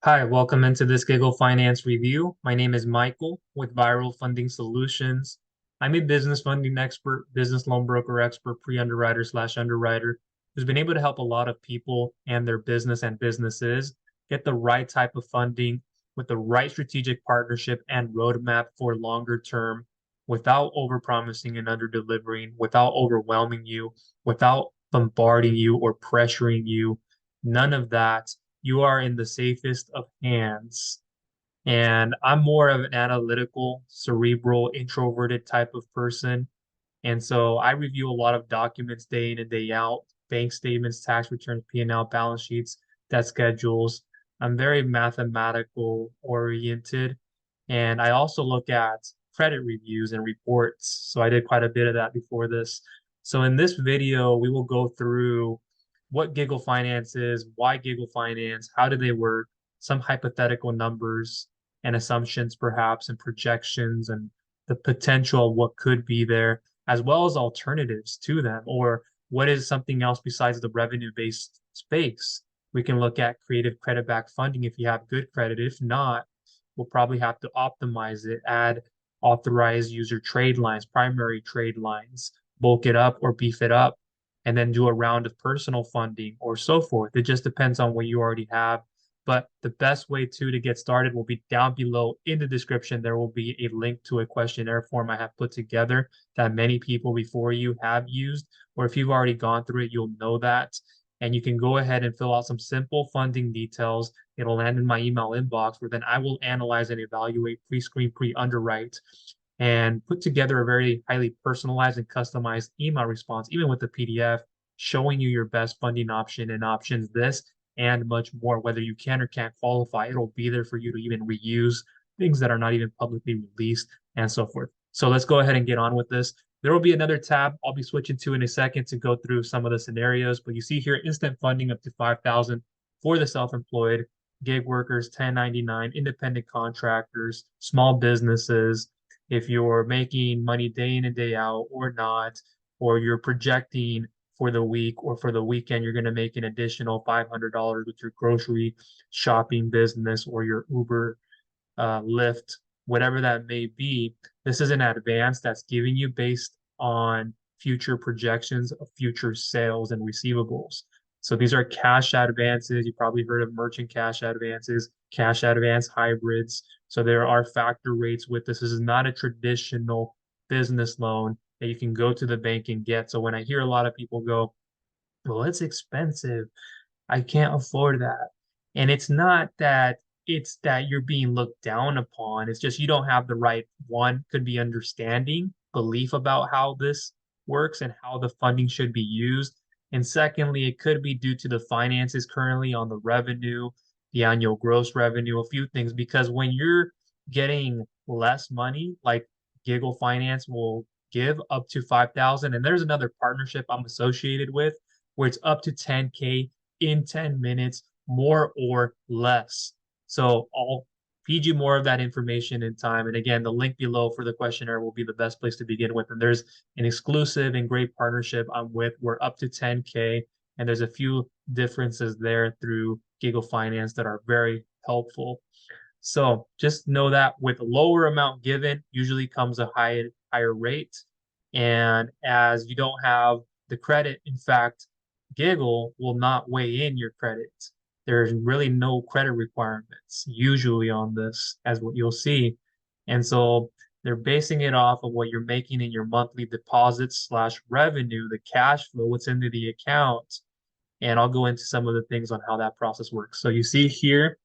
Hi, welcome into this Giggle Finance review. My name is Michael with Viral Funding Solutions. I'm a business funding expert, business loan broker expert, pre-underwriter slash underwriter who's been able to help a lot of people and their business and businesses get the right type of funding with the right strategic partnership and roadmap for longer term without overpromising and underdelivering, without overwhelming you, without bombarding you or pressuring you. None of that. You are in the safest of hands. And I'm more of an analytical, cerebral, introverted type of person. And so I review a lot of documents day in and day out, bank statements, tax returns, P&L, balance sheets, debt schedules. I'm very mathematical oriented. And I also look at credit reviews and reports. So I did quite a bit of that before this. So in this video, we will go through what Giggle Finance is, why Giggle Finance, how do they work, some hypothetical numbers and assumptions perhaps, and projections and the potential of what could be there, as well as alternatives to them, or what is something else besides the revenue-based space. We can look at creative credit-backed funding if you have good credit. If not, we'll probably have to optimize it, add authorized user trade lines, primary trade lines, bulk it up or beef it up, and then do a round of personal funding or so forth. It just depends on what you already have. But the best way to get started will be down below in the description. There will be a link to a questionnaire form I have put together that many people before you have used, or if you've already gone through it, you'll know that. And you can go ahead and fill out some simple funding details. It'll land in my email inbox where then I will analyze and evaluate, pre-screen, pre-underwrite, and put together a very highly personalized and customized email response, even with the PDF, showing you your best funding option and options this and much more. Whether you can or can't qualify, it'll be there for you to even reuse things that are not even publicly released and so forth. So let's go ahead and get on with this. There will be another tab I'll be switching to in a second to go through some of the scenarios, but you see here instant funding up to 5,000 for the self-employed, gig workers, 1099, independent contractors, small businesses. If you're making money day in and day out or not, or you're projecting for the week or for the weekend, you're going to make an additional $500 with your grocery shopping business or your Uber, Lyft, whatever that may be. This is an advance that's giving you based on future projections of future sales and receivables. So these are cash advances. You probably heard of merchant cash advances, cash advance hybrids. So there are factor rates with this. This is not a traditional business loan that you can go to the bank and get. So when I hear a lot of people go, well, it's expensive, I can't afford that. And it's not that it's that you're being looked down upon. It's just you don't have the right one, could be understanding, belief about how this works and how the funding should be used. And secondly, it could be due to the finances currently on the revenue, the annual gross revenue, a few things. Because when you're getting less money, like Giggle Finance will give up to 5,000, and there's another partnership I'm associated with where it's up to 10K in 10 minutes, more or less. So I'll feed you more of that information in time. And again, the link below for the questionnaire will be the best place to begin with. And there's an exclusive and great partnership I'm with. We're up to 10K, and there's a few differences there through Giggle Finance that are very helpful. So just know that with a lower amount given, usually comes a higher rate. And as you don't have the credit, in fact, Giggle will not weigh in your credit. There's really no credit requirements usually on this, as what you'll see. And so they're basing it off of what you're making in your monthly deposits slash revenue, the cash flow, what's into the account. And I'll go into some of the things on how that process works. So you see here,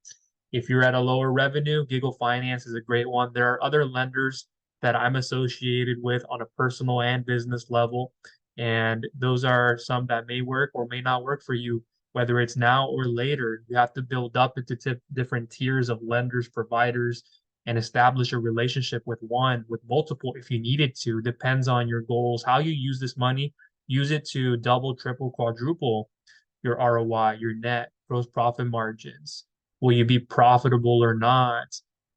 if you're at a lower revenue, Giggle Finance is a great one. There are other lenders that I'm associated with on a personal and business level. And those are some that may work or may not work for you, whether it's now or later. You have to build up into different tiers of lenders, providers, and establish a relationship with one, with multiple if you needed to. Depends on your goals, how you use this money. Use it to double, triple, quadruple your ROI, your net gross profit margins. Will you be profitable or not?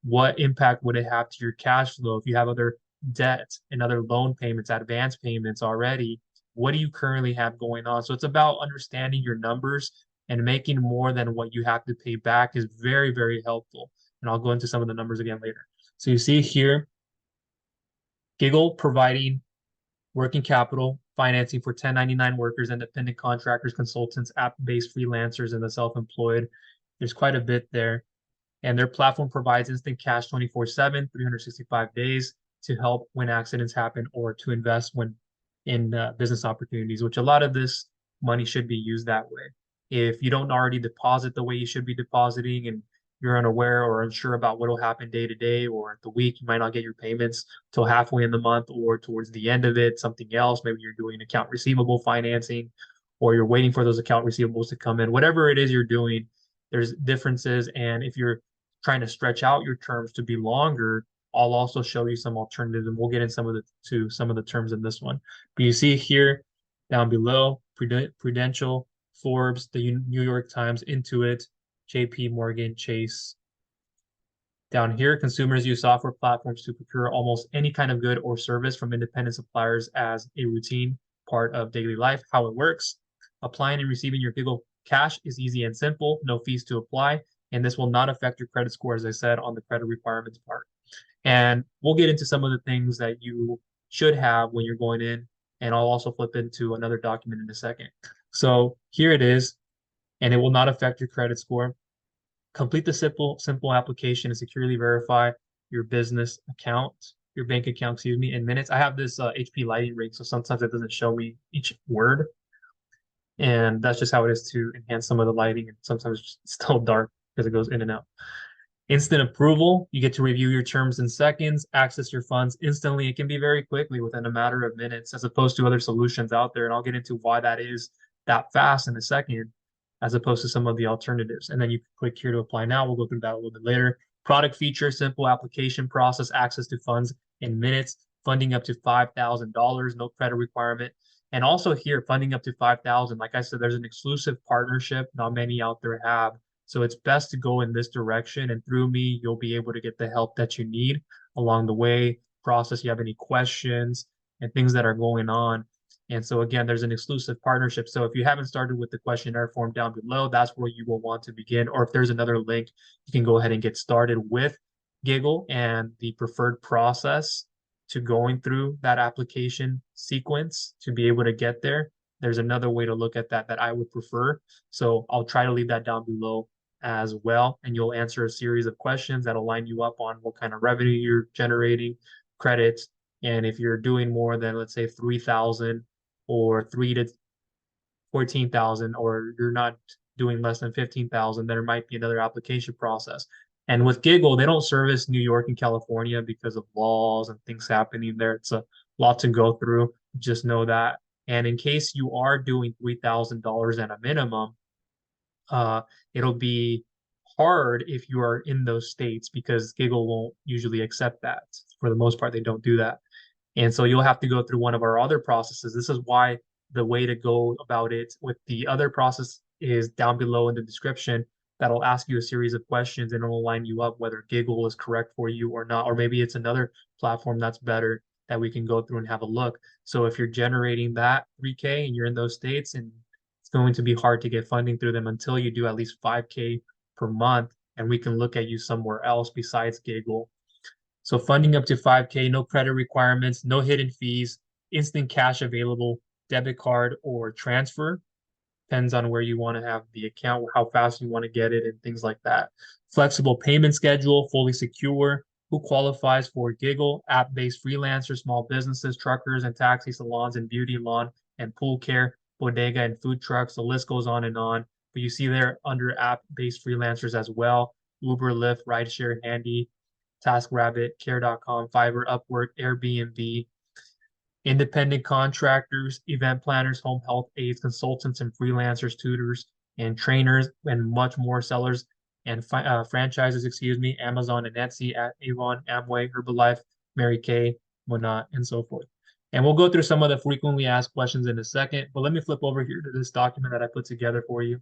What impact would it have to your cash flow if you have other debt and other loan payments, advance payments already? What do you currently have going on? So it's about understanding your numbers and making more than what you have to pay back is very, very helpful. And I'll go into some of the numbers again later. So you see here, Giggle providing working capital financing for 1099 workers, independent contractors, consultants, app-based freelancers, and the self-employed. There's quite a bit there. And their platform provides instant cash 24/7, 365 days to help when accidents happen or to invest when in business opportunities, which a lot of this money should be used that way. If you don't already deposit the way you should be depositing and you're unaware or unsure about what will happen day to day or the week, you might not get your payments till halfway in the month or towards the end of it, something else. Maybe you're doing account receivable financing or you're waiting for those account receivables to come in. Whatever it is you're doing, there's differences. And if you're trying to stretch out your terms to be longer, I'll also show you some alternatives, and we'll get in some of the terms in this one. But you see here down below, Prudential, Forbes, the New York Times, Intuit, JP Morgan, Chase. Down here, consumers use software platforms to procure almost any kind of good or service from independent suppliers as a routine part of daily life. How it works: applying and receiving your Giggle cash is easy and simple, no fees to apply, and this will not affect your credit score, as I said, on the credit requirements part. And we'll get into some of the things that you should have when you're going in, and I'll also flip into another document in a second. So here it is, and it will not affect your credit score. Complete the simple application and securely verify your business account, your bank account, excuse me, in minutes. I have this HP lighting rig, so sometimes it doesn't show me each word. And that's just how it is to enhance some of the lighting. And sometimes it's still dark because it goes in and out. Instant approval, you get to review your terms in seconds, access your funds instantly. It can be very quickly within a matter of minutes, as opposed to other solutions out there. And I'll get into why that is that fast in a second, as opposed to some of the alternatives. And then you can click here to apply now. We'll go through that a little bit later. Product feature, simple application process, access to funds in minutes, funding up to $5,000, no credit requirement. And also here, funding up to $5,000. Like I said, there's an exclusive partnership not many out there have. So it's best to go in this direction. And through me, you'll be able to get the help that you need along the way, process. You have any questions and things that are going on. And so again, there's an exclusive partnership. So if you haven't started with the questionnaire form down below, that's where you will want to begin. Or if there's another link, you can go ahead and get started with Giggle and the preferred process to going through that application sequence to be able to get there. There's another way to look at that I would prefer. So I'll try to leave that down below as well. And you'll answer a series of questions that'll line you up on what kind of revenue you're generating, credits. And if you're doing more than, let's say, 3,000 or 3 to 14,000, or you're not doing less than 15,000, there might be another application process. And with Giggle, they don't service New York and California because of laws and things happening there. It's a lot to go through. Just know that. And in case you are doing $3,000 at a minimum, it'll be hard if you are in those states because Giggle won't usually accept that. For the most part, they don't do that. And so you'll have to go through one of our other processes. This is why the way to go about it with the other process is down below in the description. That'll ask you a series of questions and it'll line you up whether Giggle is correct for you or not, or maybe it's another platform that's better that we can go through and have a look. So if you're generating that 3K and you're in those states, and it's going to be hard to get funding through them until you do at least 5K per month, and we can look at you somewhere else besides Giggle. So funding up to 5K, no credit requirements, no hidden fees, instant cash available, debit card or transfer. Depends on where you want to have the account, how fast you want to get it, and things like that. Flexible payment schedule, fully secure. Who qualifies for Giggle? App-based freelancers, small businesses, truckers and taxi salons and beauty, lawn and pool care, bodega and food trucks. The list goes on and on. But you see there under app-based freelancers as well, Uber, Lyft, Rideshare, Handy, TaskRabbit, Care.com, Fiverr, Upwork, Airbnb, independent contractors, event planners, home health aides, consultants and freelancers, tutors and trainers, and much more. Sellers and franchises, excuse me, Amazon and Etsy, Avon, Amway, Herbalife, Mary Kay, Monat, and so forth. And we'll go through some of the frequently asked questions in a second, but let me flip over here to this document that I put together for you.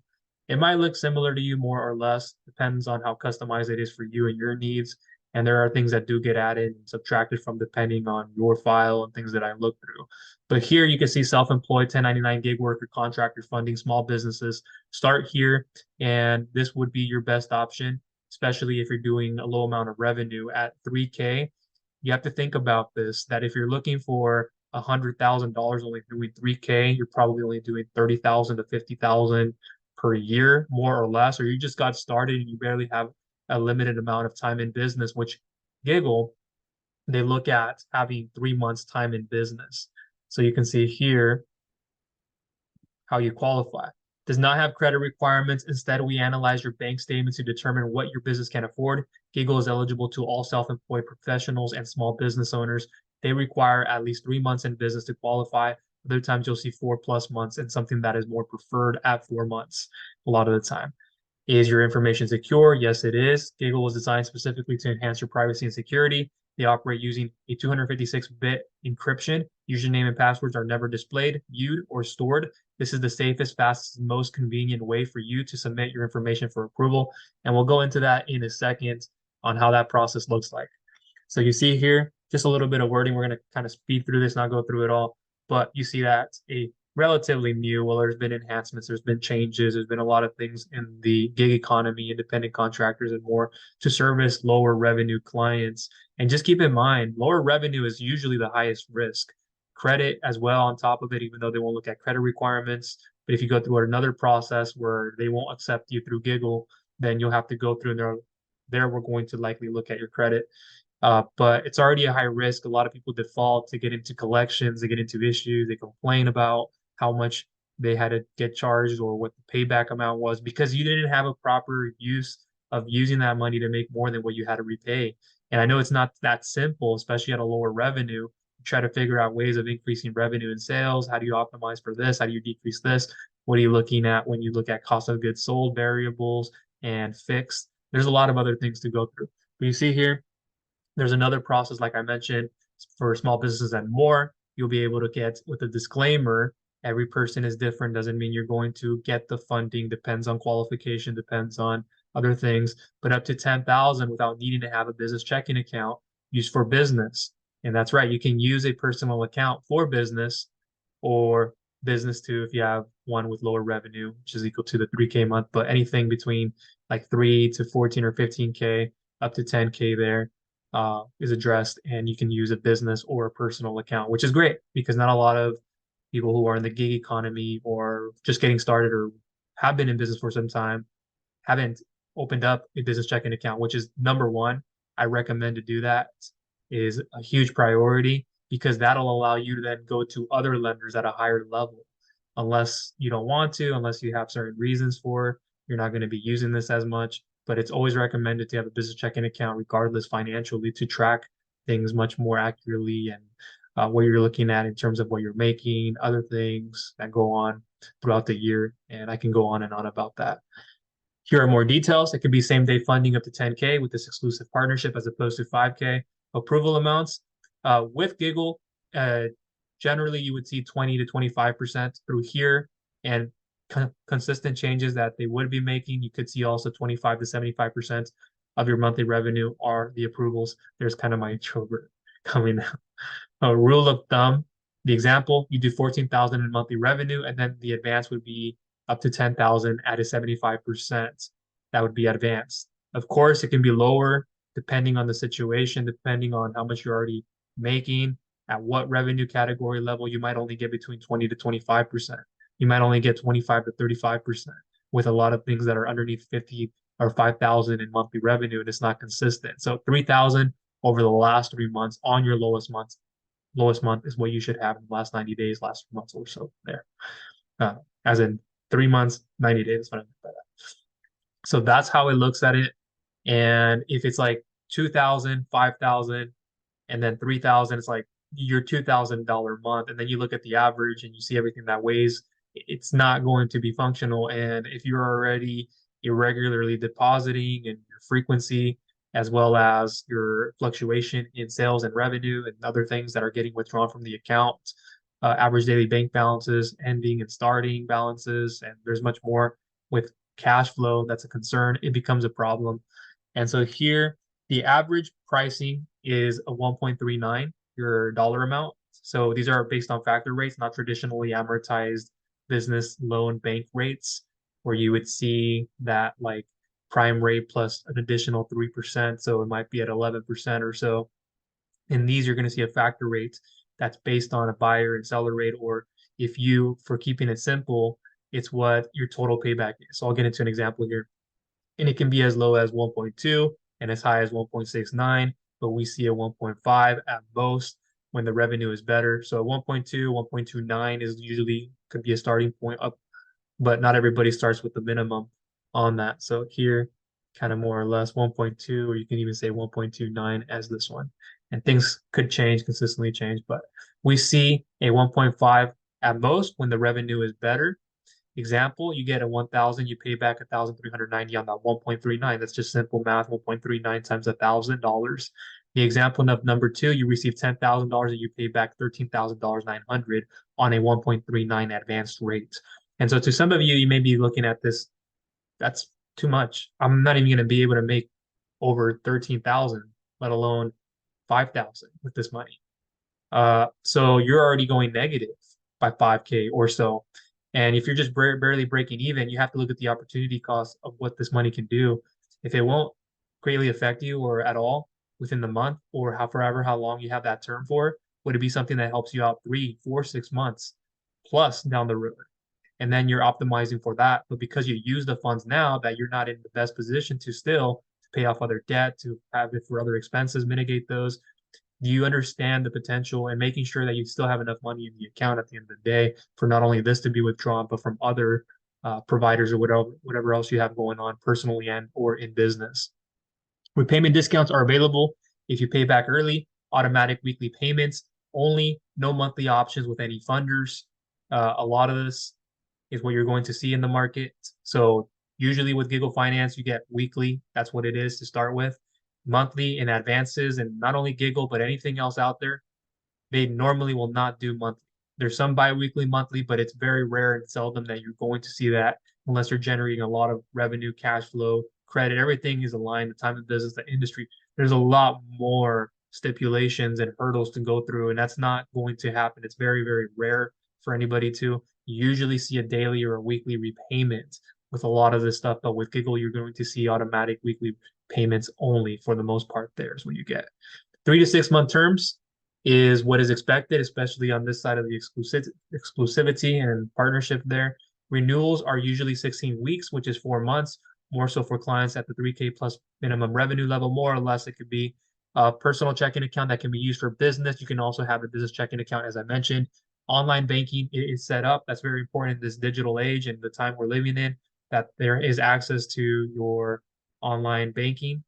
It might look similar to you more or less, depends on how customized it is for you and your needs. And there are things that do get added and subtracted from depending on your file and things that I look through. But here you can see self-employed, 1099 gig worker, contractor funding, small businesses. Start here, and this would be your best option, especially if you're doing a low amount of revenue at 3K. You have to think about this, that if you're looking for $100,000 only doing 3K, you're probably only doing 30,000 to 50,000 per year, more or less, or you just got started and you barely have a limited amount of time in business, which Giggle, they look at having 3 months time in business. So you can see here how you qualify. Does not have credit requirements. Instead, we analyze your bank statements to determine what your business can afford. Giggle is eligible to all self-employed professionals and small business owners. They require at least 3 months in business to qualify. Other times you'll see 4+ months and something that is more preferred at 4 months a lot of the time. Is your information secure? Yes, it is. Giggle was designed specifically to enhance your privacy and security. They operate using a 256-bit encryption. Username and passwords are never displayed, viewed, or stored. This is the safest, fastest, and most convenient way for you to submit your information for approval. And we'll go into that in a second on how that process looks like. So you see here, just a little bit of wording. We're going to kind of speed through this, not go through it all. But you see that a relatively new, well, there's been enhancements, there's been changes, there's been a lot of things in the gig economy, independent contractors, and more to service lower revenue clients. And just keep in mind, lower revenue is usually the highest risk. Credit as well on top of it, even though they won't look at credit requirements. But if you go through another process where they won't accept you through Giggle, then you'll have to go through and there we're going to likely look at your credit. But it's already a high risk. A lot of people default to get into collections, they get into issues, they complain about how much they had to get charged or what the payback amount was because you didn't have a proper use of using that money to make more than what you had to repay. And I know it's not that simple, especially at a lower revenue. You try to figure out ways of increasing revenue and sales. How do you optimize for this? How do you decrease this? What are you looking at when you look at cost of goods sold, variables, and fixed? There's a lot of other things to go through. But you see here, there's another process, like I mentioned, for small businesses and more. You'll be able to get with a disclaimer. Every person is different. Doesn't mean you're going to get the funding. Depends on qualification. Depends on other things. But up to 10,000 without needing to have a business checking account used for business. And that's right. You can use a personal account for business or business too if you have one with lower revenue, which is equal to the 3K month. But anything between like 3 to 14 or 15K up to 10K there is addressed, and you can use a business or a personal account, which is great because not a lot of people who are in the gig economy or just getting started or have been in business for some time haven't opened up a business checking account, which is number one. I recommend to do that is a huge priority because that'll allow you to then go to other lenders at a higher level. Unless you don't want to, unless you have certain reasons for, you're not going to be using this as much. But it's always recommended to have a business checking account, regardless financially, to track things much more accurately and what you're looking at in terms of what you're making, other things that go on throughout the year. And I can go on and on about that. Here are more details. It could be same day funding up to 10K with this exclusive partnership as opposed to 5K. Approval amounts with Giggle, generally you would see 20 to 25% through here, and consistent changes that they would be making. You could see also 25 to 75% of your monthly revenue are the approvals. There's kind of my introvert coming out. A rule of thumb, the example, you do 14,000 in monthly revenue, and then the advance would be up to 10,000 at a 75%. That would be advanced. Of course, it can be lower depending on the situation, depending on how much you're already making, at what revenue category level. You might only get between 20 to 25%. You might only get 25 to 35% with a lot of things that are underneath 50 or 5,000 in monthly revenue, and it's not consistent. So 3,000 over the last 3 months on your lowest month is what you should have in the last 90 days, last months or so there. As in 3 months, 90 days, that's what I meant by that. So that's how it looks at it. And if it's like 2,000, 5,000, and then 3,000, it's like your $2,000 month. And then you look at the average and you see everything that weighs, it's not going to be functional. And if you're already irregularly depositing and your frequency, as well as your fluctuation in sales and revenue and other things that are getting withdrawn from the account, average daily bank balances, ending and starting balances, and there's much more with cash flow that's a concern, it becomes a problem. And so here The average pricing is a 1.39, your dollar amount. So these are based on factor rates, not traditionally amortized business loan bank rates, where you would see that like prime rate plus an additional 3%. So it might be at 11% or so. In these, you're going to see a factor rate that's based on a buyer and seller rate, or if you, for keeping it simple, it's what your total payback is. So I'll get into an example here. And it can be as low as 1.2 and as high as 1.69, but we see a 1.5 at most when the revenue is better. So 1.2, 1.29 is usually could be a starting point up, but not everybody starts with the minimum on that. So here, kind of more or less 1.2, or you can even say 1.29 as this one. And things could change, consistently change, but we see a 1.5 at most when the revenue is better. Example, you get a 1,000, you pay back 1,390 on that 1.39. That's just simple math, 1.39 times $1,000. The example of number two, you receive $10,000 and you pay back $13,900 on a 1.39 advanced rate. And so to some of you, you may be looking at this, that's too much. I'm not even going to be able to make over 13,000, let alone 5,000 with this money. So you're already going negative by 5K or so. And if you're just barely breaking even, you have to look at the opportunity cost of what this money can do. If it won't greatly affect you or at all within the month or forever, how long you have that term for, would it be something that helps you out 3, 4, 6 months plus down the road? And then you're optimizing for that. But because you use the funds now, that you're not in the best position to still pay off other debt, to have it for other expenses, mitigate those. Do you understand the potential and making sure that you still have enough money in the account at the end of the day for not only this to be withdrawn, but from other providers or whatever else you have going on personally and or in business? Repayment discounts are available if you pay back early, automatic weekly payments only, no monthly options with any funders. A lot of this is what you're going to see in the market. So usually with Giggle Finance, you get weekly. That's what it is to start with. Monthly in advances, and not only Giggle, but anything else out there, they normally will not do monthly. There's some bi-weekly, monthly, but it's very rare and seldom that you're going to see that unless you're generating a lot of revenue, cash flow, credit. Everything is aligned, the time of business, the industry. There's a lot more stipulations and hurdles to go through, and that's not going to happen. It's very, very rare for anybody to. You usually see a daily or a weekly repayment with a lot of this stuff, but with Giggle, you're going to see automatic weekly payments only for the most part. There's what you get. 3 to 6 month terms is what is expected, especially on this side of the exclusivity and partnership there. Renewals are usually 16 weeks, which is 4 months, more so for clients at the 3K plus minimum revenue level, more or less. It could be a personal checking account that can be used for business. You can also have a business checking account, as I mentioned. Online banking is set up. That's very important in this digital age and the time we're living in, that there is access to your online banking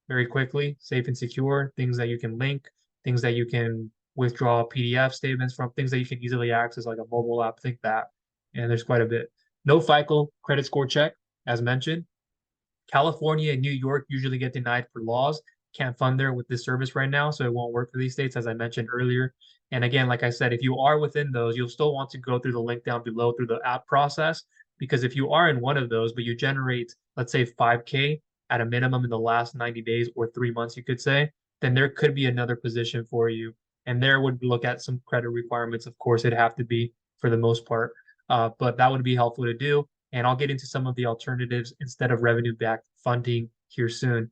very quickly, safe and secure, things that you can link, things that you can withdraw PDF statements from, things that you can easily access like a mobile app, think that. And there's quite a bit. No FICO credit score check, as mentioned. California and New York usually get denied for laws. Can't fund there with this service right now, so it won't work for these states, as I mentioned earlier. And again, like I said, if you are within those, you'll still want to go through the link down below through the app process, because if you are in one of those, but you generate, let's say 5K at a minimum in the last 90 days or 3 months, you could say, then there could be another position for you. And there would look at some credit requirements. Of course, it'd have to be for the most part, but that would be helpful to do. And I'll get into some of the alternatives instead of revenue-backed funding here soon.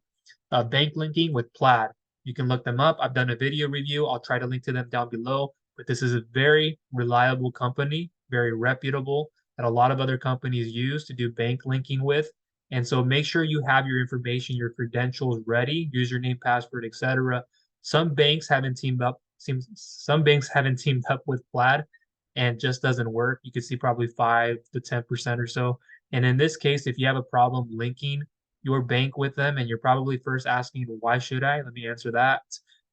Bank linking with Plaid. You can look them up. I've done a video review. I'll try to link to them down below. But this is a very reliable company, very reputable, that a lot of other companies use to do bank linking with. And so make sure you have your information, your credentials ready, username, password, etc. Some banks haven't teamed up. Some banks haven't teamed up with Plaid and just doesn't work. You can see probably 5 to 10% or so. And in this case, if you have a problem linking your bank with them and you're probably first asking, well, why should I? Let me answer that.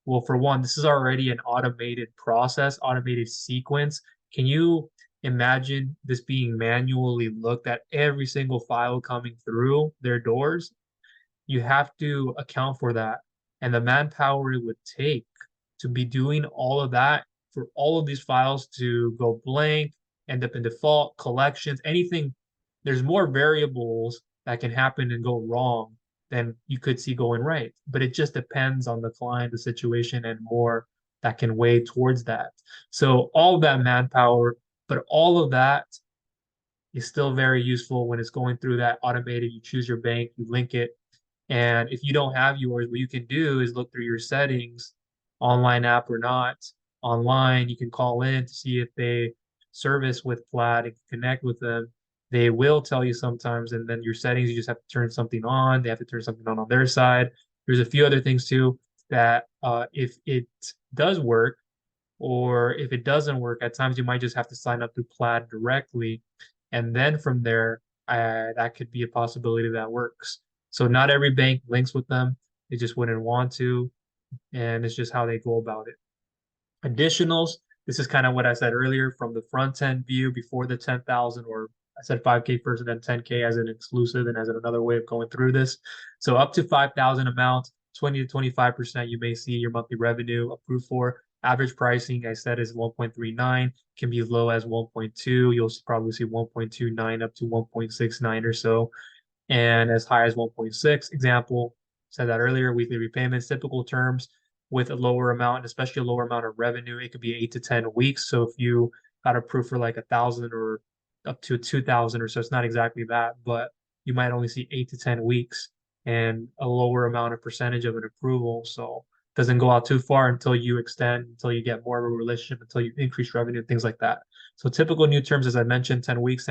Well, for one, this is already an automated process, automated sequence. Can you imagine this being manually looked at every single file coming through their doors? You have to account for that. And the manpower it would take to be doing all of that for all of these files to go blank, end up in default, collections, anything. There's more variables that can happen and go wrong then you could see going right. But it just depends on the client, the situation, and more that can weigh towards that. So all of that manpower, but all of that is still very useful when it's going through that automated. You choose your bank, you link it, and if you don't have yours, what you can do is look through your settings, online app or not. Online, you can call in to see if they service with Plaid and connect with them. They will tell you sometimes, and then your settings, you just have to turn something on. They have to turn something on their side. There's a few other things too that if it does work, or if it doesn't work, at times you might just have to sign up through Plaid directly. And then from there, that could be a possibility that works. So not every bank links with them. They just wouldn't want to. And it's just how they go about it. Additionals, this is kind of what I said earlier from the front end view before the 10,000, or I said 5K first and then 10K as an exclusive and as another way of going through this. So up to 5,000 amount, 20 to 25% you may see your monthly revenue approved for. Average pricing, I said, is 1.39, can be as low as 1.2. You'll probably see 1.29 up to 1.69 or so, and as high as 1.6. Example, said that earlier, weekly repayments, typical terms with a lower amount, especially a lower amount of revenue, it could be 8 to 10 weeks. So if you got approved for like 1,000 or up to 2,000 or so, it's not exactly that, but you might only see 8 to 10 weeks and a lower amount of percentage of an approval. So it doesn't go out too far until you extend, until you get more of a relationship, until you increase revenue, things like that. So typical new terms, as I mentioned, 10 weeks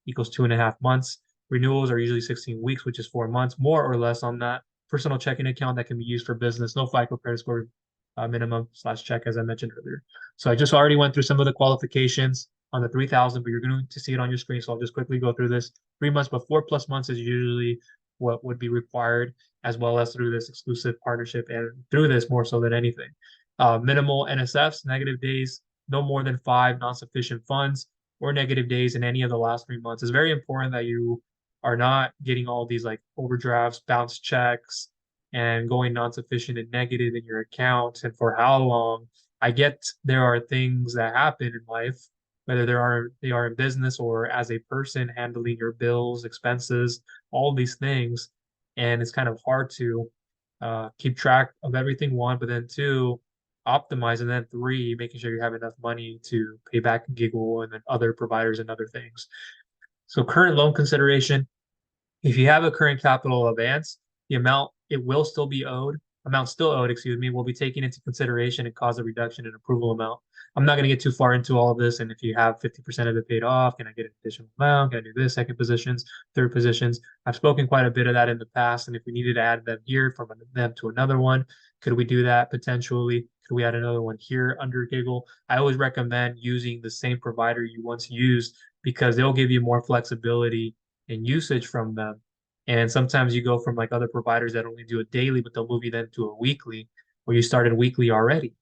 equals 2.5 months. Renewals are usually 16 weeks, which is 4 months, more or less on that. Personal checking account that can be used for business, no FICO credit score minimum slash check, as I mentioned earlier. So I just already went through some of the qualifications on the 3,000, but you're going to see it on your screen. So I'll just quickly go through this. 3 months, but 4+ months is usually what would be required, as well as through this exclusive partnership and through this more so than anything. Minimal NSFs, negative days, no more than 5 non-sufficient funds, or negative days in any of the last 3 months. It's very important that you are not getting all these like overdrafts, bounce checks, and going non-sufficient and negative in your account and for how long. I get there are things that happen in life, whether they are in business or as a person handling your bills, expenses, all these things, and it's kind of hard to keep track of everything. One, but then two, optimize, and then three, making sure you have enough money to pay back Giggle and then other providers and other things. So current loan consideration, if you have a current capital advance, the amount still owed, excuse me, will be taken into consideration and cause a reduction in approval amount. I'm not going to get too far into all of this. And if you have 50% of it paid off, can I get an additional amount? Can I do this? Second positions, third positions. I've spoken quite a bit of that in the past. And if we needed to add them here from them to another one, could we do that potentially? Could we add another one here under Giggle? I always recommend using the same provider you once used because they'll give you more flexibility in usage from them. And sometimes you go from like other providers that only do a daily, but they'll move you then to a weekly, where you started weekly already.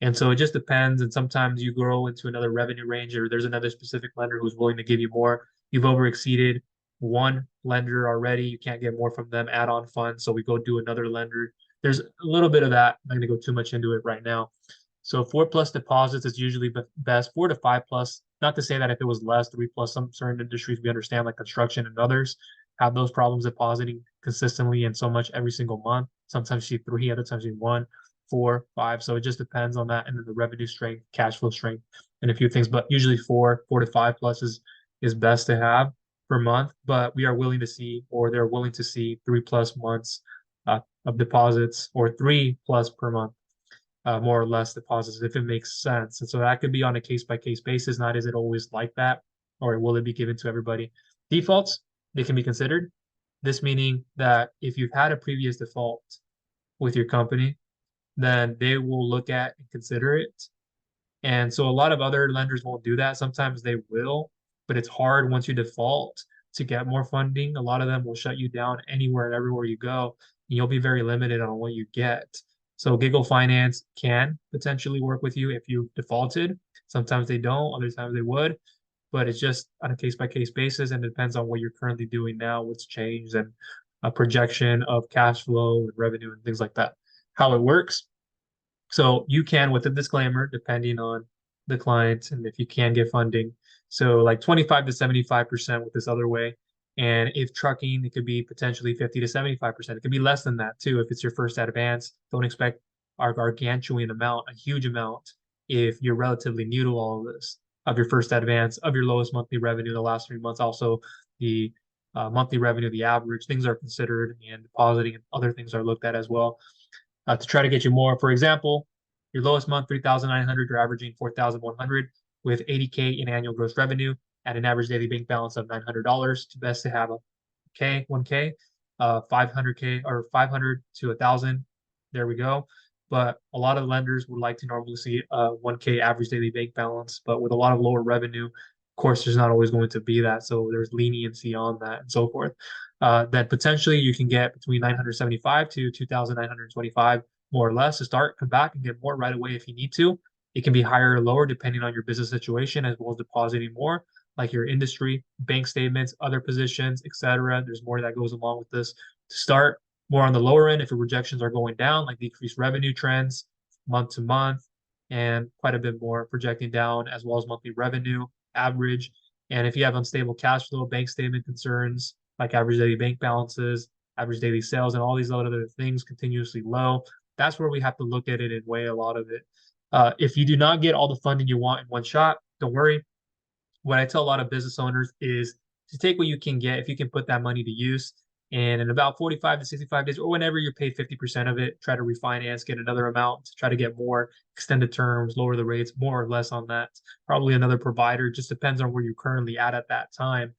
And so it just depends. And sometimes you grow into another revenue range, or there's another specific lender who's willing to give you more. You've over exceeded one lender already. You can't get more from them, add on funds. So we go do another lender. There's a little bit of that. I'm not going to go too much into it right now. So 4+ deposits is usually best. 4 to 5+. Not to say that if it was less, 3+, some certain industries we understand, like construction and others, have those problems depositing consistently and so much every single month. Sometimes you see 3, other times you see 1, 4, 5. So it just depends on that, and then the revenue strength, cash flow strength, and a few things. But usually 4 to 5+ is best to have per month. But we are willing to see, or they're willing to see 3+ months of deposits, or 3+ per month. More or less deposits if it makes sense. And so that could be on a case by case basis. Not is it always like that, or will it be given to everybody? Defaults, they can be considered. This meaning that if you've had a previous default with your company, then they will look at and consider it. And so a lot of other lenders won't do that. Sometimes they will, but it's hard once you default to get more funding. A lot of them will shut you down anywhere and everywhere you go, and you'll be very limited on what you get. So Giggle Finance can potentially work with you if you defaulted. Sometimes they don't, other times they would, but it's just on a case by case basis, and it depends on what you're currently doing now, what's changed, and a projection of cash flow and revenue and things like that. How it works. So you can, with a disclaimer, depending on the client and if you can get funding. So like 25 to 75% with this other way. And if trucking, it could be potentially 50 to 75%. It could be less than that too if it's your first advance. Don't expect a gargantuan amount, a huge amount, if you're relatively new to all of this, of your first advance, of your lowest monthly revenue the last 3 months, also the monthly revenue, the average, things are considered, and depositing and other things are looked at as well to try to get you more. For example, your lowest month, 3,900, you're averaging 4,100 with 80K in annual gross revenue at an average daily bank balance of $900. To best to have a K, 1K, 500K or 500 to 1,000. There we go. But a lot of lenders would like to normally see a 1K average daily bank balance, but with a lot of lower revenue, of course, there's not always going to be that. So there's leniency on that and so forth. That potentially you can get between 975 to 2,925 more or less to start, come back and get more right away if you need to. It can be higher or lower depending on your business situation, as well as depositing more, like your industry, bank statements, other positions, etc. There's more that goes along with this. To start, more on the lower end if your projections are going down, like decreased revenue trends month to month, and quite a bit more projecting down, as well as monthly revenue average. And if you have unstable cash flow, bank statement concerns, like average daily bank balances, average daily sales, and all these other things continuously low, that's where we have to look at it and weigh a lot of it. If you do not get all the funding you want in one shot, don't worry. What I tell a lot of business owners is to take what you can get if you can put that money to use. And in about 45 to 65 days, or whenever you're paid 50% of it, try to refinance, get another amount to try to get more extended terms, lower the rates, more or less on that. Probably another provider, just depends on where you're currently at that time.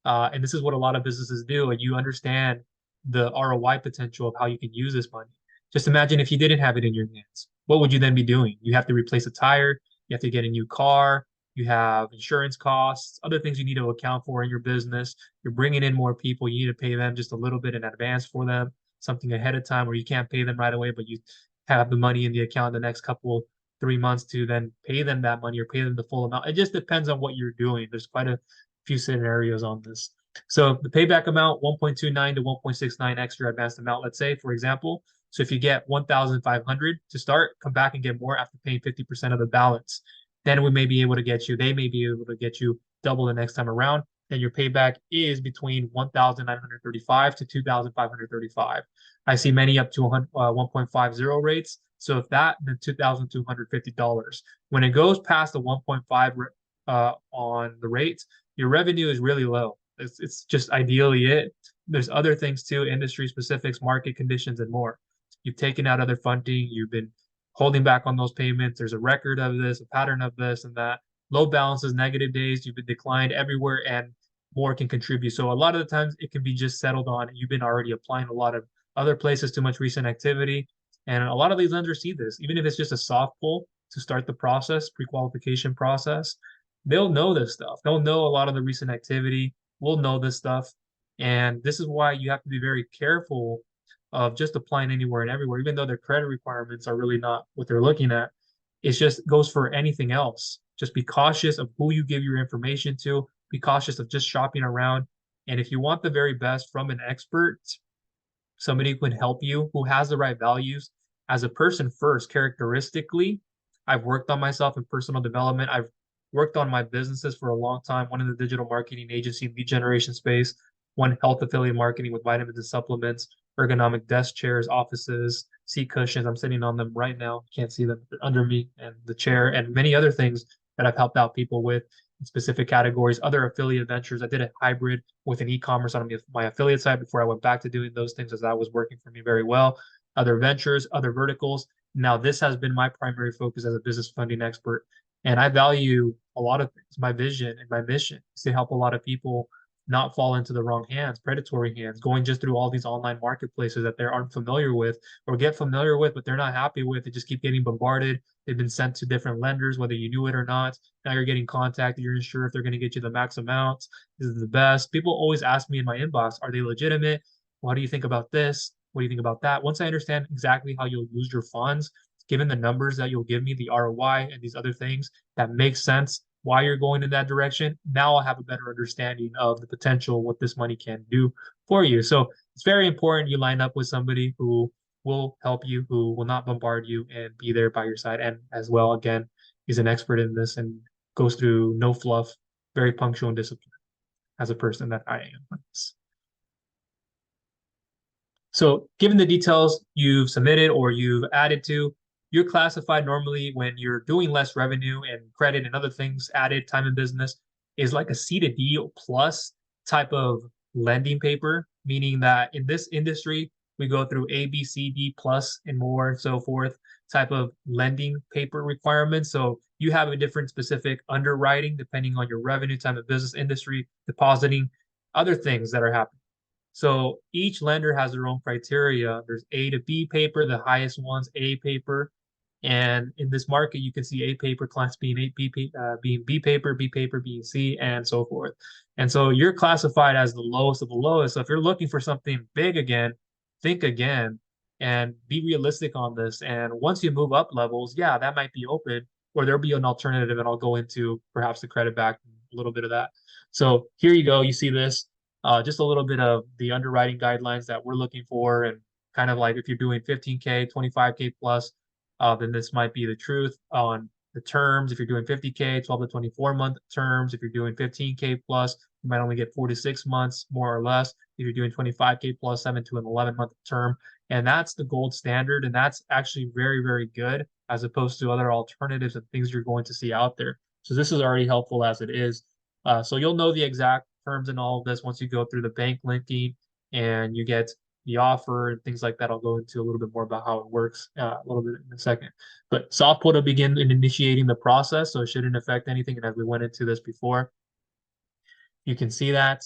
And this is what a lot of businesses do. And you understand the ROI potential of how you can use this money. Just imagine if you didn't have it in your hands, what would you then be doing? You have to replace a tire, you have to get a new car, you have insurance costs, other things you need to account for in your business. You're bringing in more people. You need to pay them just a little bit in advance for them, something ahead of time, or you can't pay them right away, but you have the money in the account the next couple, 3 months to then pay them that money or pay them the full amount. It just depends on what you're doing. There's quite a few scenarios on this. So the payback amount, 1.29 to 1.69 extra advanced amount, let's say, for example. So if you get 1,500 to start, come back and get more after paying 50% of the balance. Then we may be able to get you, they may be able to get you double the next time around. Then your payback is between 1,935 to 2,535. I see many up to 1.50 rates. So if that, then $2,250. When it goes past the 1.5 on the rates, your revenue is really low. It's just ideally it. There's other things too, industry specifics, market conditions, and more. You've taken out other funding. You've been holding back on those payments. There's a record of this, a pattern of this and that. Low balances, negative days, you've been declined everywhere, and more can contribute. So a lot of the times it can be just settled on. You've been already applying a lot of other places, too much recent activity. And a lot of these lenders see this, even if it's just a soft pull to start the process, pre-qualification process, they'll know this stuff. They'll know a lot of the recent activity. We'll know this stuff. And this is why you have to be very careful of just applying anywhere and everywhere, even though their credit requirements are really not what they're looking at. It just goes for anything else. Just be cautious of who you give your information to. Be cautious of just shopping around. And if you want the very best from an expert, somebody who can help you, who has the right values as a person first, characteristically, I've worked on myself in personal development. I've worked on my businesses for a long time, one in the digital marketing agency, lead generation space, one health affiliate marketing with vitamins and supplements, ergonomic desk chairs, offices, seat cushions. I'm sitting on them right now. You can't see them. They're under me, and the chair, and many other things that I've helped out people with in specific categories, other affiliate ventures. I did a hybrid with an e-commerce on my affiliate side before I went back to doing those things, as that was working for me very well. Other ventures, other verticals. Now, this has been my primary focus as a business funding expert. And I value a lot of things. My vision and my mission is to help a lot of people not fall into the wrong hands, predatory hands, going just through all these online marketplaces that they aren't familiar with or get familiar with, but they're not happy with. They just keep getting bombarded. They've been sent to different lenders, whether you knew it or not. Now you're getting contacted. You're unsure if they're going to get you the max amount. This is the best. People always ask me in my inbox, are they legitimate? What do you think about this? What do you think about that? Once I understand exactly how you'll use your funds, given the numbers that you'll give me, the ROI and these other things that make sense, why you're going in that direction, now I'll have a better understanding of the potential, what this money can do for you. So it's very important you line up with somebody who will help you, who will not bombard you and be there by your side. And as well, again, he's an expert in this and goes through no fluff, very punctual and disciplined. as a person that I am. So given the details you've submitted or you've added to, you're classified normally when you're doing less revenue and credit and other things added, time in business, is like a C to D plus type of lending paper, meaning that in this industry, we go through A, B, C, D plus and more and so forth type of lending paper requirements. So you have a different specific underwriting depending on your revenue, time of business, industry, depositing, other things that are happening. So each lender has their own criteria. There's A to B paper, the highest one's A paper. And in this market, you can see A paper clients being being B paper, B paper being C, and so forth. And so you're classified as the lowest of the lowest. So if you're looking for something big again, think again and be realistic on this. And once you move up levels, yeah, that might be open, or there'll be an alternative, and I'll go into perhaps the credit back, a little bit of that. So here you go. You see this just a little bit of the underwriting guidelines that we're looking for, and kind of like if you're doing 15K, 25K plus, then this might be the truth on the terms. If you're doing 50K, 12 to 24 month terms. If you're doing 15K plus, you might only get 4 to 6 months, more or less. If you're doing 25K plus, 7 to an 11-month term. And that's the gold standard. And that's actually very, very good as opposed to other alternatives and things you're going to see out there. So this is already helpful as it is. So you'll know the exact terms and all of this once you go through the bank linking and you get the offer and things like that. I'll go into a little bit more about how it works a little bit in a second. But soft pull will begin in initiating the process, so it shouldn't affect anything. And as we went into this before, you can see that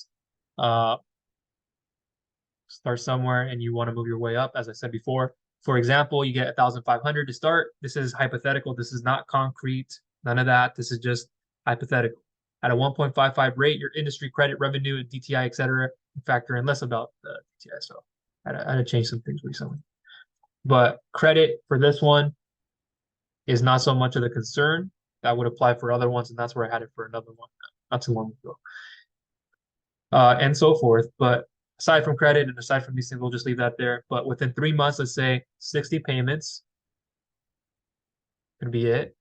start somewhere and you want to move your way up. As I said before, for example, you get 1,500 to start. This is hypothetical. This is not concrete. None of that. This is just hypothetical. At a 1.55 rate, your industry credit revenue, DTI, et cetera, factor in less about the DTI. So I had to change some things recently. But credit for this one is not so much of the concern. That would apply for other ones, and that's where I had it for another one not too long ago. And so forth. But aside from credit and aside from these things, we'll just leave that there. But within 3 months, let's say 60 payments could be it.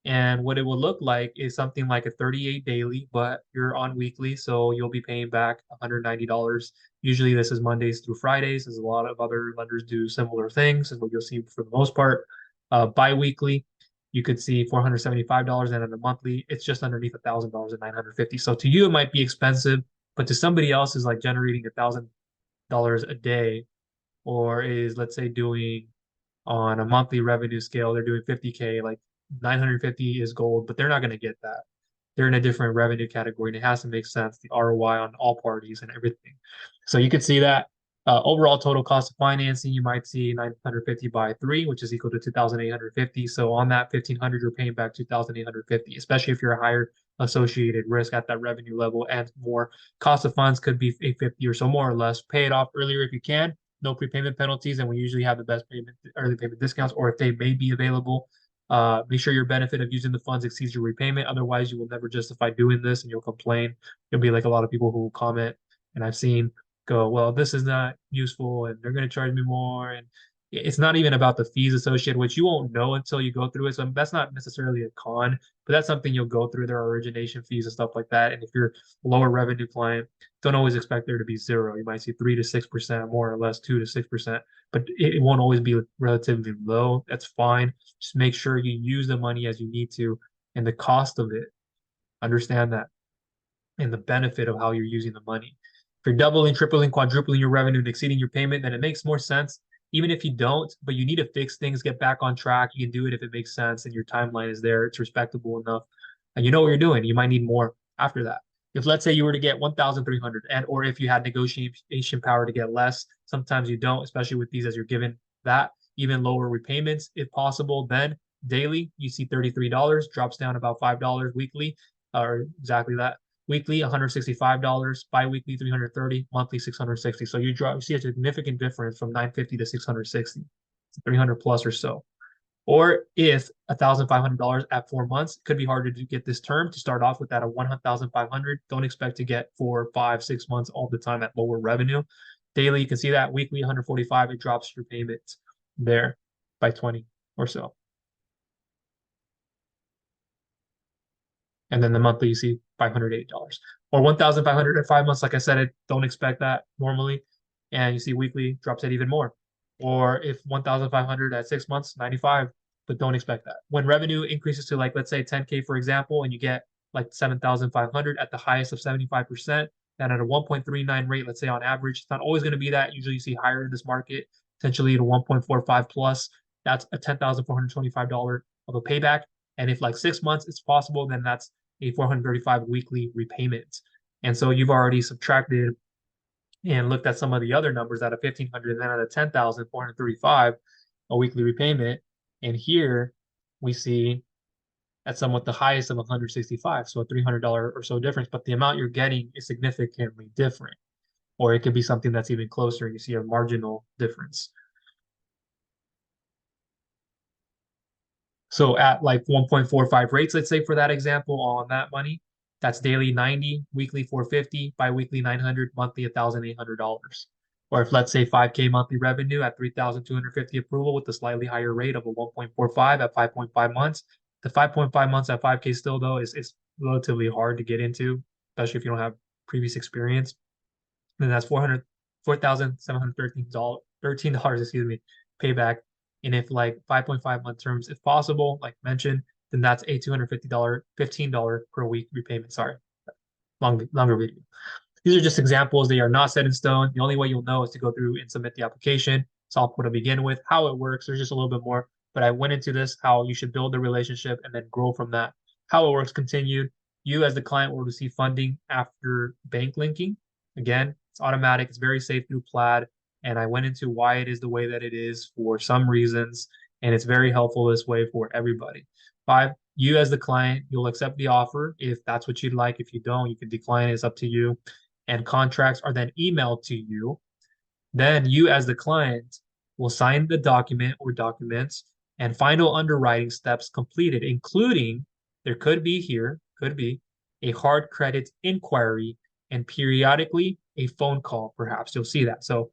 And what it will look like is something like a 38 daily, but you're on weekly, so you'll be paying back $190. Usually this is Mondays through Fridays, as a lot of other lenders do similar things, and what you'll see for the most part. Bi-weekly, you could see $475, and on a monthly, it's just underneath $1,000 at $950. So to you, it might be expensive, but to somebody else is like generating $1,000 a day, or is, let's say, doing on a monthly revenue scale, they're doing 50K, like 950 is gold, but they're not going to get that. They're in a different revenue category, and it has to make sense, the ROI on all parties and everything. So you could see that overall total cost of financing, you might see 950 by 3, which is equal to 2,850. So on that 1,500, you're paying back 2,850, especially if you're a higher associated risk at that revenue level and more. Cost of funds could be 850 or so, more or less. Pay it off earlier if you can. No prepayment penalties, and we usually have the best early payment discounts, or if they may be available. Make sure your benefit of using the funds exceeds your repayment. Otherwise, you will never justify doing this and you'll complain. You'll be like a lot of people who will comment, and I've seen go, well, this is not useful and they're going to charge me more. And it's not even about the fees associated, which you won't know until you go through it. So that's not necessarily a con, but that's something you'll go through. There are origination fees and stuff like that. And if you're a lower revenue client, don't always expect there to be zero. You might see 3 to 6%, more or less 2 to 6%, but it won't always be relatively low. That's fine. Just make sure you use the money as you need to, and the cost of it. Understand that, and the benefit of how you're using the money. If you're doubling, tripling, quadrupling your revenue and exceeding your payment, then it makes more sense. Even if you don't, but you need to fix things, get back on track, you can do it if it makes sense and your timeline is there, it's respectable enough, and you know what you're doing. You might need more after that. If, let's say, you were to get 1,300, and or if you had negotiation power to get less, sometimes you don't, especially with these, as you're given that, even lower repayments if possible. Then daily, you see $33, drops down about $5 weekly, or exactly that. Weekly, $165, bi-weekly, $330, monthly, $660. So you see a significant difference from $950 to $660, 300 plus or so. Or if $1,500 at 4 months, it could be harder to get this term. To start off with that at 1,500, don't expect to get 4, 5, 6 months all the time at lower revenue. Daily, you can see that. Weekly, 145, it drops your payments there by 20 or so. And then the monthly, you see $1,580. Or 1,500 at 5 months, like I said, don't expect that normally. And you see weekly drops it even more. Or if 1,500 at 6 months, 95, but don't expect that. When revenue increases to like, let's say 10K, for example, and you get like 7,500 at the highest of 75%, then at a 1.39 rate, let's say on average, it's not always going to be that. Usually you see higher in this market, potentially to 1.45 plus. That's a $10,425 of a payback. And if like 6 months it's possible, then that's a 435 weekly repayment. And so you've already subtracted and looked at some of the other numbers at a 1,500 and then at a 10,435 a weekly repayment. And here we see at somewhat the highest of 165, so a $300 or so difference, but the amount you're getting is significantly different. Or it could be something that's even closer. You see a marginal difference. So at like 1.45 rates, let's say for that example, on that money, that's daily 90, weekly 450, bi-weekly 900, monthly $1,800. Or if let's say 5K monthly revenue at 3,250 approval with a slightly higher rate of a 1.45 at 5.5 months, the 5.5 months at 5K still though is relatively hard to get into, especially if you don't have previous experience. Then that's $4,713, excuse me, payback. And if like 5.5 month terms, if possible, like mentioned, then that's a $250, $15 per week repayment. Sorry, longer video. These are just examples. They are not set in stone. The only way you'll know is to go through and submit the application. So I'll put to begin with, how it works. There's just a little bit more, but I went into this, how you should build the relationship and then grow from that. How it works continued. You as the client will receive funding after bank linking. Again, it's automatic. It's very safe through Plaid. And I went into why it is the way that it is for some reasons. And it's very helpful this way for everybody. 5, you as the client, you'll accept the offer if that's what you'd like. If you don't, you can decline it. It's up to you. And contracts are then emailed to you. Then you as the client will sign the document or documents and final underwriting steps completed, including there could be a hard credit inquiry and periodically a phone call, perhaps. You'll see that. So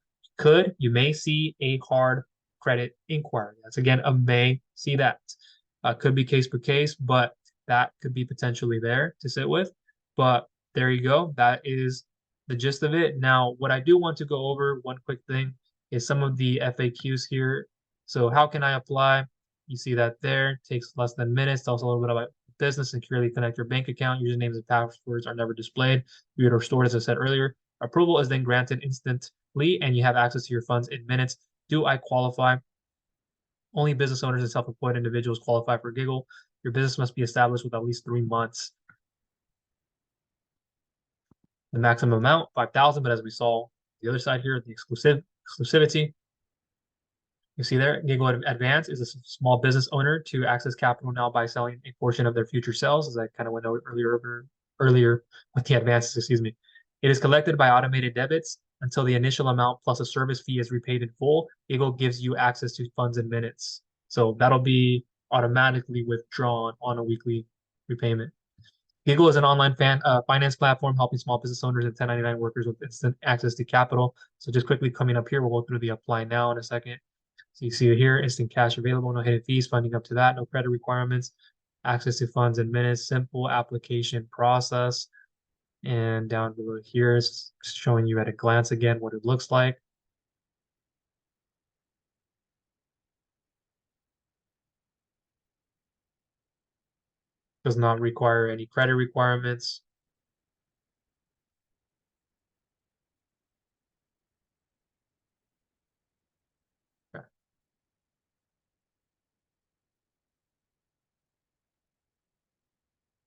you may see a hard credit inquiry. That's again a may, see that. Could be case per case, but that could be potentially there to sit with. But there you go. That is the gist of it. Now, what I do want to go over, one quick thing, is some of the FAQs here. So how can I apply? You see that there. It takes less than minutes. Also a little bit about business. Securely connect your bank account. Usernames and passwords are never displayed, viewed, or stored, as I said earlier. Approval is then granted instantly, and you have access to your funds in minutes. Do I qualify? Only business owners and self-employed individuals qualify for Giggle. Your business must be established with at least 3 months. The maximum amount, 5,000, but as we saw the other side here, the exclusivity. You see there, Giggle Advance is a small business owner to access capital now by selling a portion of their future sales, as I kind of went over earlier with the advances, excuse me. It is collected by automated debits until the initial amount plus a service fee is repaid in full. Giggle gives you access to funds in minutes. So that'll be automatically withdrawn on a weekly repayment. Giggle is an online finance platform helping small business owners and 1099 workers with instant access to capital. So just quickly coming up here, we'll go through the apply now in a second. So you see here, instant cash available, no hidden fees, funding up to that, no credit requirements, access to funds in minutes, simple application process. And down below here is showing you at a glance again what it looks like. Does not require any credit requirements. Okay.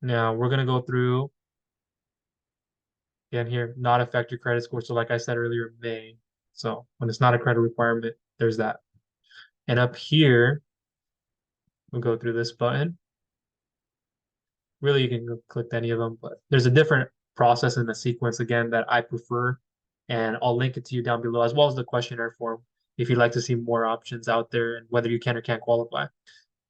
Now we're going to go through again here, not affect your credit score. So like I said earlier, may. So when it's not a credit requirement, there's that. And up here, we'll go through this button. Really, you can click any of them, but there's a different process and a sequence again that I prefer. And I'll link it to you down below, as well as the questionnaire form if you'd like to see more options out there and whether you can or can't qualify.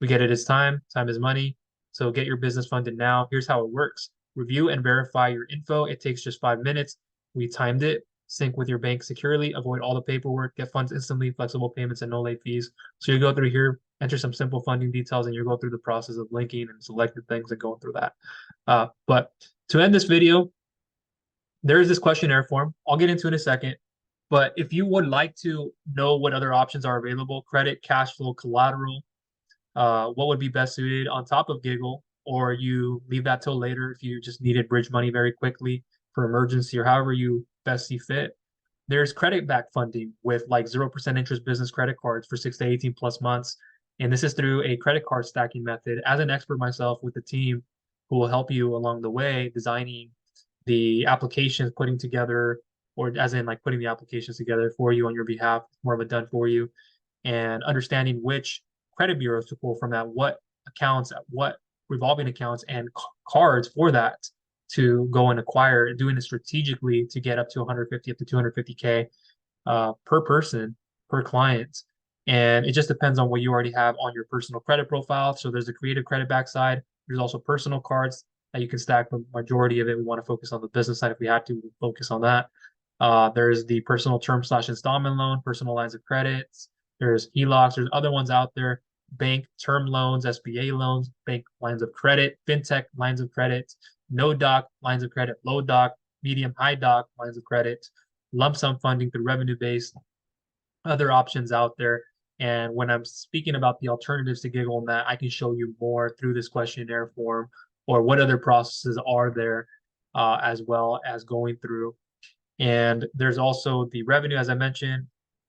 We get it as time. Time is money. So get your business funded now. Here's how it works. Review and verify your info. It takes just 5 minutes. We timed it. sync with your bank securely, avoid all the paperwork, get funds instantly, flexible payments, and no late fees. So you go through here, enter some simple funding details, and you go through the process of linking and selecting things and going through that. But to end this video, there is this questionnaire form. I'll get into in a second. But if you would like to know what other options are available, credit, cash flow, collateral, what would be best suited on top of Giggle, or you leave that till later if you just needed bridge money very quickly for emergency or however you best see fit. There's credit back funding with like 0% interest business credit cards for 6 to 18 plus months. And this is through a credit card stacking method. As an expert myself with the team who will help you along the way, designing the applications, putting together, or as in like putting the applications together for you on your behalf, more of a done for you, and understanding which credit bureaus to pull from that, what accounts, what revolving accounts and cards for that to go and acquire, doing it strategically to get up to 150 up to 250K per person, per client. And it just depends on what you already have on your personal credit profile. So there's a creative credit back side. There's also personal cards that you can stack. The majority of it, we want to focus on the business side. If we had to, we'll focus on that. There's the personal term / installment loan, personal lines of credits. There's HELOCs. There's other ones out there. Bank term loans, SBA loans, bank lines of credit, fintech lines of credit, no doc lines of credit, low doc, medium, high doc lines of credit, lump sum funding through revenue-based, other options out there. And when I'm speaking about the alternatives to Giggle and that, I can show you more through this questionnaire form or what other processes are there as well as going through. And there's also the revenue, as I mentioned,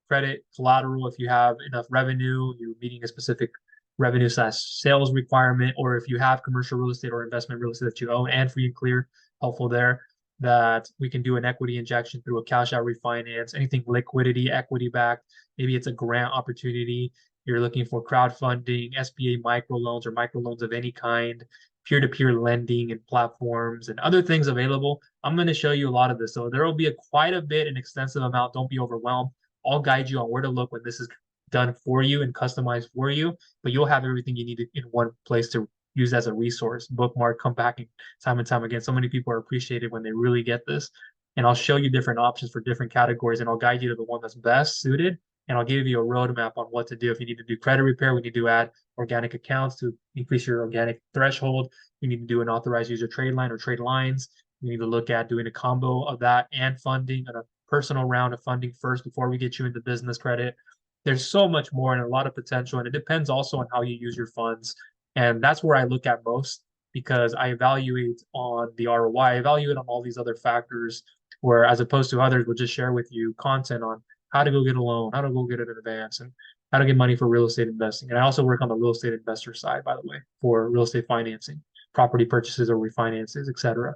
credit, collateral. If you have enough revenue, you're meeting a specific revenue / sales requirement, or if you have commercial real estate or investment real estate that you own and free and clear, helpful there, that we can do an equity injection through a cash out refinance, anything liquidity, equity backed. Maybe it's a grant opportunity. You're looking for crowdfunding, SBA microloans or microloans of any kind, peer-to-peer lending and platforms and other things available. I'm going to show you a lot of this. So there will be quite a bit, an extensive amount. Don't be overwhelmed. I'll guide you on where to look when this is done for you and customized for you, but you'll have everything you need in one place to use as a resource, bookmark, come back time and time again. So many people are appreciated when they really get this. And I'll show you different options for different categories, and I'll guide you to the one that's best suited. And I'll give you a roadmap on what to do. If you need to do credit repair, we need to add organic accounts to increase your organic threshold. We need to do an authorized user trade line or trade lines. We need to look at doing a combo of that and funding and a personal round of funding first before we get you into business credit. There's so much more and a lot of potential, and it depends also on how you use your funds. And that's where I look at most, because I evaluate on the ROI, I evaluate on all these other factors, where as opposed to others will just share with you content on how to go get a loan, how to go get an advance, and how to get money for real estate investing. And I also work on the real estate investor side, by the way, for real estate financing, property purchases or refinances, etc.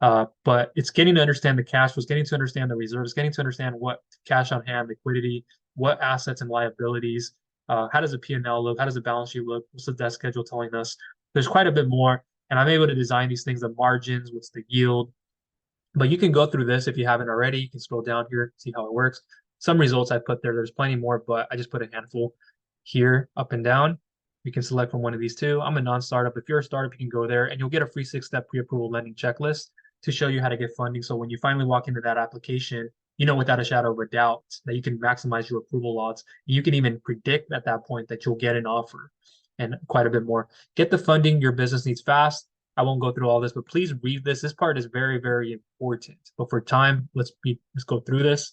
But it's getting to understand the cash flows, getting to understand the reserves, getting to understand what cash on hand, liquidity, what assets and liabilities, how does the P&L look, how does the balance sheet look, what's the debt schedule telling us. There's quite a bit more, and I'm able to design these things, the margins, what's the yield. But you can go through this if you haven't already. You can scroll down here, see how it works. Some results I put there, there's plenty more, but I just put a handful here, up and down. You can select from one of these two. I'm a non-startup. If you're a startup, you can go there and you'll get a free 6-step pre-approval lending checklist to show you how to get funding. So when you finally walk into that application, you know without a shadow of a doubt that you can maximize your approval odds. You can even predict at that point that you'll get an offer and quite a bit more. Get the funding your business needs fast. I won't go through all this, but please read this. This part is very, very important. But for time, let's go through this.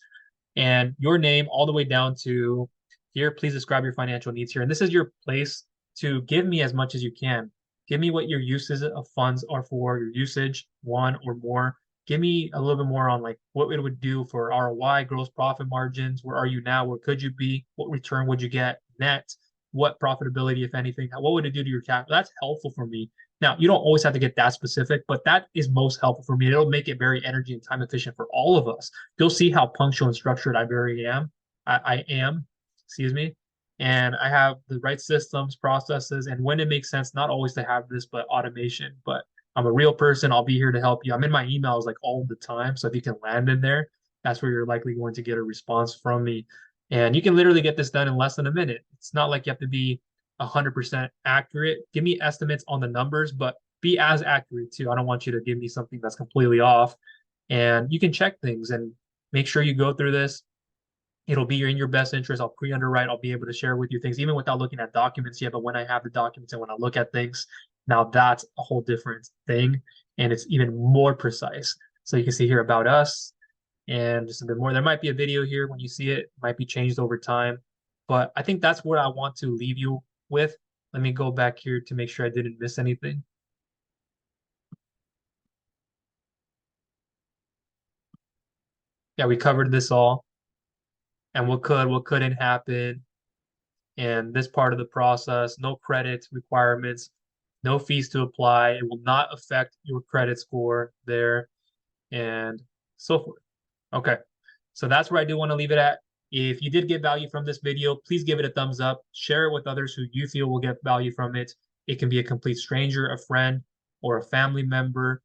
And your name all the way down to here, please describe your financial needs here. And this is your place to give me as much as you can. Give me what your uses of funds are for, your usage, one or more. Give me a little bit more on like what it would do for ROI, gross profit margins. Where are you now? Where could you be? What return would you get net? What profitability, if anything? What would it do to your capital? That's helpful for me. Now, you don't always have to get that specific, but that is most helpful for me. It'll make it very energy and time efficient for all of us. You'll see how punctual and structured I am, excuse me. And I have the right systems, processes, and when it makes sense, not always to have this, but automation. But I'm a real person. I'll be here to help you. I'm in my emails like all the time. So if you can land in there, that's where you're likely going to get a response from me. And you can literally get this done in less than a minute. It's not like you have to be 100% accurate. Give me estimates on the numbers, but be as accurate too. I don't want you to give me something that's completely off. And you can check things. And Make sure you go through this. It'll be in your best interest. I'll pre-underwrite. I'll be able to share with you things, even without looking at documents yet. But when I have the documents and when I look at things, now that's a whole different thing. And it's even more precise. So you can see here about us and just a bit more. There might be a video here when you see it. It might be changed over time. But I think that's what I want to leave you with. Let me go back here to make sure I didn't miss anything. Yeah, we covered this all and what couldn't happen, and this part of the process, no credit requirements, no fees to apply. It will not affect your credit score there and so forth. Okay, so that's where I do want to leave it at. If you did get value from this video, please give it a thumbs up. Share it with others who you feel will get value from it. It can be a complete stranger, a friend, or a family member.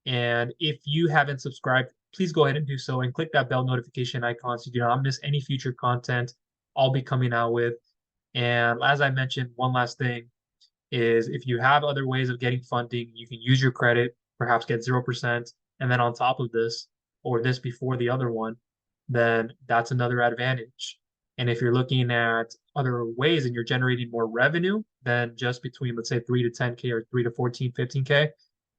And if you haven't subscribed, please go ahead and do so and click that bell notification icon so you do not miss any future content I'll be coming out with. And as I mentioned, one last thing is if you have other ways of getting funding, you can use your credit, perhaps get 0%, and then on top of this, or this before the other one, then that's another advantage. And if you're looking at other ways and you're generating more revenue than just between, let's say, 3 to 10K or 3 to 14, 15K,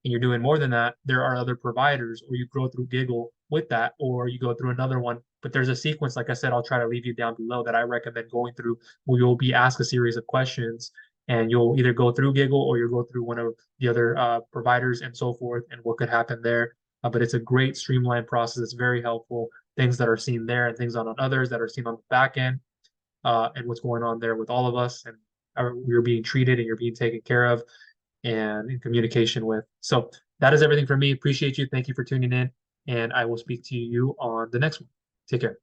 and you're doing more than that, there are other providers, or you grow through Giggle with that, or you go through another one. But there's a sequence, like I said, I'll try to leave you down below that I recommend going through, where you'll be asked a series of questions and you'll either go through Giggle or you'll go through one of the other providers and so forth, and what could happen there. But it's a great streamlined process. It's very helpful. Things that are seen there and things on others that are seen on the back end, and what's going on there with all of us, and you're being treated and you're being taken care of and in communication with. So that is everything from me. Appreciate you. Thank you for tuning in, and I will speak to you on the next one. Take care.